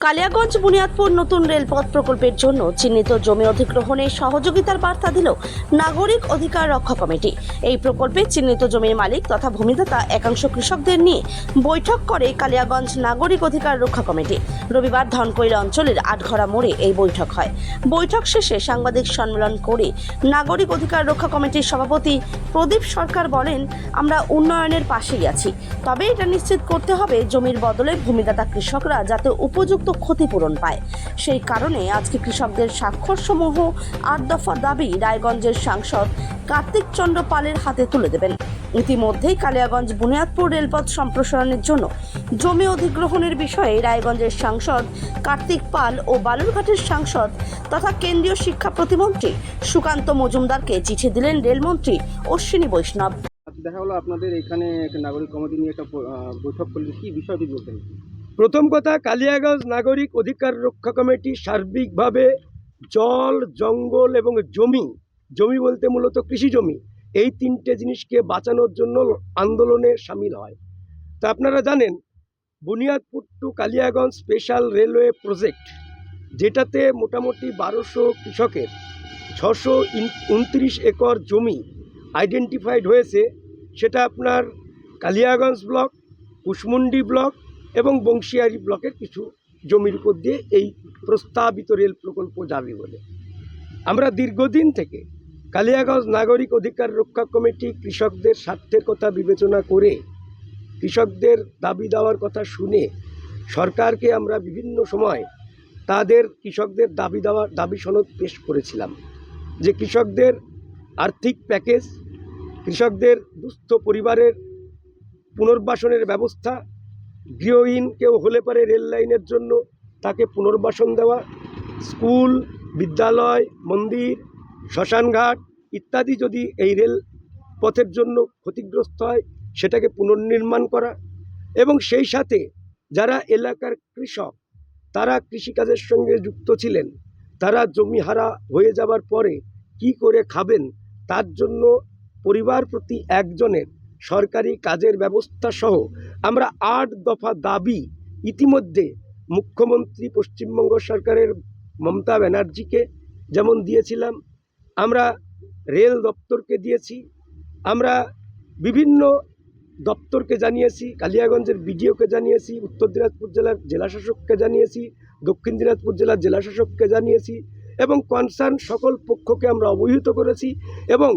কালিয়াগঞ্জ বুনিয়াদপুর নতুন রেলপথ প্রকল্পের জন্য চিহ্নিত জমি অধিগ্রহণে সহযোগিতার বার্তা দিল নাগরিক অধিকার রক্ষা কমিটি। এই প্রকল্পে চিহ্নিত জমির মালিক তথা ভূমিদাতা একাংশ কৃষকদের নিয়ে বৈঠক করে কালিয়াগঞ্জ নাগরিক অধিকার রক্ষা কমিটি। রবিবার ধনকৈল অঞ্চলের আটঘরা মোড়ে এই বৈঠক হয়। বৈঠক শেষে সাংবাদিক সম্মেলন করে নাগরিক অধিকার রক্ষা কমিটির সভাপতি প্রদীপ সরকার বলেন, আমরা উন্নয়নের পাশেই আছি, তবে এটা নিশ্চিত করতে হবে জমির বদলে ভূমিদাতা কৃষকরা যাতে উপযুক্ত ক্ষতিপূরণ পায়। সেই কারণে আজকে কৃষকদের স্বাক্ষর সমূহ ৮ দফা দাবি রায়গঞ্জের সাংসদ কার্তিক চন্দ্র পালের হাতে তুলে দেবেন। ইতিমধ্যেই কালিয়াগঞ্জ বুনিয়াদপুর রেলপথ সম্প্রসারণের জন্য জমি অধিগ্রহণের বিষয়ে রায়গঞ্জের সাংসদ কার্তিক পাল ও বালুরঘাটের সাংসদ তথা কেন্দ্রীয় শিক্ষা প্রতিমন্ত্রী সুকান্ত মজুমদারকে চিঠি দিলেন রেলমন্ত্রী অশ্বিনী বৈষ্ণব। দেখা হলো আপনাদের এখানে একটা নাগরিক কমিটি নিয়ে একটা বৈঠক করলে কি বিষয়টি বলতেন? প্রথম কথা, কালিয়াগঞ্জ নাগরিক অধিকার রক্ষা কমিটি সার্বিকভাবে জল, জঙ্গল এবং জমি বলতে মূলত কৃষি জমি, এই তিনটে জিনিসকে বাঁচানোর জন্য আন্দোলনে সামিল হয়। তা আপনারা জানেন, Buniadpur to Kaliaganj special railway project, যেটাতে মোটামুটি 1200 কৃষকের 629 একর জমি আইডেন্টিফাইড হয়েছে, সেটা আপনার কালিয়াগঞ্জ ব্লক, কুশমুন্ডি ব্লক এবং বংশিয়ারি ব্লকের কিছু জমির উপর দিয়ে এই প্রস্তাবিত রেল প্রকল্প যাবে বলে আমরা দীর্ঘদিন থেকে কালিয়াগঞ্জ নাগরিক অধিকার রক্ষা কমিটি কৃষকদের স্বার্থের কথা বিবেচনা করে, কৃষকদের দাবি দেওয়ার কথা শুনে সরকারকে আমরা বিভিন্ন সময় কৃষকদের দাবি সনদ পেশ করেছিলাম যে কৃষকদের আর্থিক প্যাকেজ, কৃষকদের দুস্থ পরিবারের পুনর্বাসনের ব্যবস্থা, গৃহহীন কেউ হলে পারে রেল লাইনের জন্য তাকে পুনর্বাসন দেওয়া, স্কুল, বিদ্যালয়, মন্দির, শ্মশানঘাট ইত্যাদি যদি এই রেল পথের জন্য ক্ষতিগ্রস্ত হয় সেটাকে পুনর্নির্মাণ করা, এবং সেই সাথে যারা এলাকার কৃষক, তারা কৃষিকাজের সঙ্গে যুক্ত ছিলেন, তারা জমিহারা হয়ে যাবার পরে কি করে খাবেন তার জন্য পরিবার প্রতি একজনের সরকারি কাজের ব্যবস্থা সহ আমরা ৮ দফা দাবি ইতিমধ্যে মুখ্যমন্ত্রী পশ্চিমবঙ্গ সরকারের মমতা ব্যানার্জিকে যেমন দিয়েছিলাম, আমরা রেল দপ্তরকে দিয়েছি, আমরা বিভিন্ন দপ্তরকে জানিয়েছি, কালিয়াগঞ্জের বিডিওকে জানিয়েছি, উত্তর দিনাজপুর জেলার জেলাশাসককে জানিয়েছি, দক্ষিণ দিনাজপুর জেলার জেলাশাসককে জানিয়েছি এবং কনসার্ন সকল পক্ষকে আমরা অবহিত করেছি এবং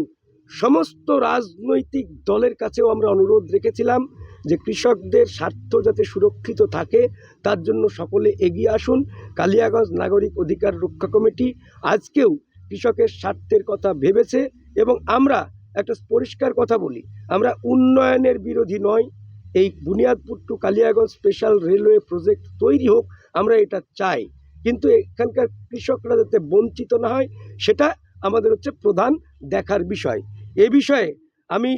সমস্ত রাজনৈতিক দলের কাছেও আমরা অনুরোধ রেখেছিলাম যে কৃষকদের স্বার্থ যাতে সুরক্ষিত থাকে তার জন্য সকলে এগিয়ে আসুন। কালিয়াগঞ্জ নাগরিক অধিকার রক্ষা কমিটি আজকেও কৃষকের স্বার্থের কথা ভেবেছে এবং আমরা একটা পরিষ্কার কথা বলি, আমরা উন্নয়নের বিরোধী নয়। এই Buniadpur to Kaliaganj special railway project তৈরি হোক, আমরা এটা চাই, কিন্তু এখানকার কৃষকরা যাতে বঞ্চিত না হয় সেটা আমাদের হচ্ছে প্রধান দেখার বিষয়। এ বিষয়ে আমি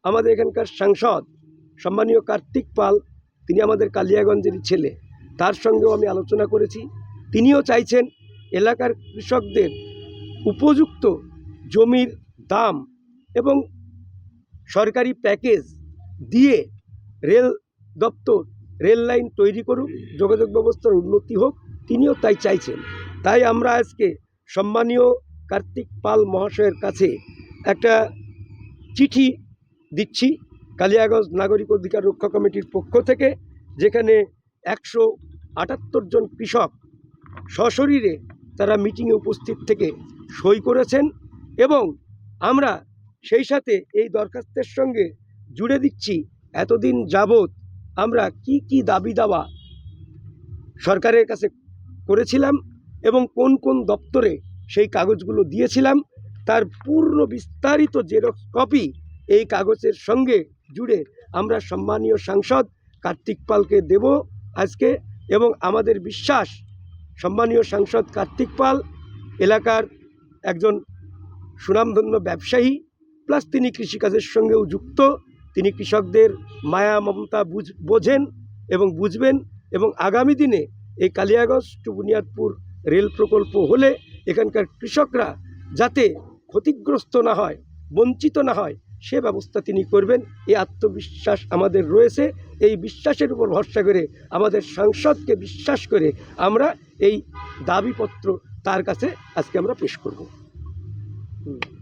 আমাদের এখানকার সাংসদ সম্মানীয় কার্তিক পাল, তিনি আমাদের কালিয়াগঞ্জেরই ছেলে, তার সঙ্গেও আমি আলোচনা করেছি। তিনিও চাইছেন এলাকার কৃষকদের উপযুক্ত জমির দাম এবং সরকারি প্যাকেজ দিয়ে রেল দপ্তর রেল লাইন তৈরি করুক, যোগাযোগ ব্যবস্থার উন্নতি হোক, তিনিও তাই চাইছেন। তাই আমরা আজকে সম্মানীয় কার্তিক পাল মহাশয়ের কাছে একটা চিঠি দিচ্ছি কালিয়াগঞ্জ নাগরিক অধিকার রক্ষা কমিটির পক্ষ থেকে, যেখানে 178 জন কৃষক সশরীরে তারা মিটিংয়ে উপস্থিত থেকে সই করেছেন এবং আমরা সেই সাথে এই দরখাস্তের সঙ্গে জুড়ে দিচ্ছি এতদিন যাবৎ আমরা কি দাবি দাওয়া সরকারের কাছে করেছিলাম এবং কোন কোন দপ্তরে সেই কাগজগুলো দিয়েছিলাম তার পূর্ণ বিস্তারিত জেরক্স কপি এই কাগজের সঙ্গে জুড়ে আমরা সম্মানীয় সাংসদ কার্তিক পালকে দেব আজকে। এবং আমাদের বিশ্বাস, সম্মানীয় সাংসদ কার্তিক পাল এলাকার একজন সুনামধন্য ব্যবসায়ী, প্লাস তিনি কৃষিকাজের সঙ্গেও যুক্ত, তিনি কৃষকদের মায়া মমতা বোঝেন এবং বুঝবেন এবং আগামী দিনে এই কালিয়াগঞ্জ টু বুনিয়াদপুর রেল প্রকল্প হলে এখানকার কৃষকরা যাতে ক্ষতিগ্রস্ত না হয়, বঞ্চিত না হয়, সে ব্যবস্থা তিনি করবেন, এই আত্মবিশ্বাস আমাদের রয়েছে। এই বিশ্বাসের উপর ভরসা করে, আমাদের সাংসদকে বিশ্বাস করে আমরা এই দাবিপত্র তার কাছে আজকে আমরা পেশ করব। হুম।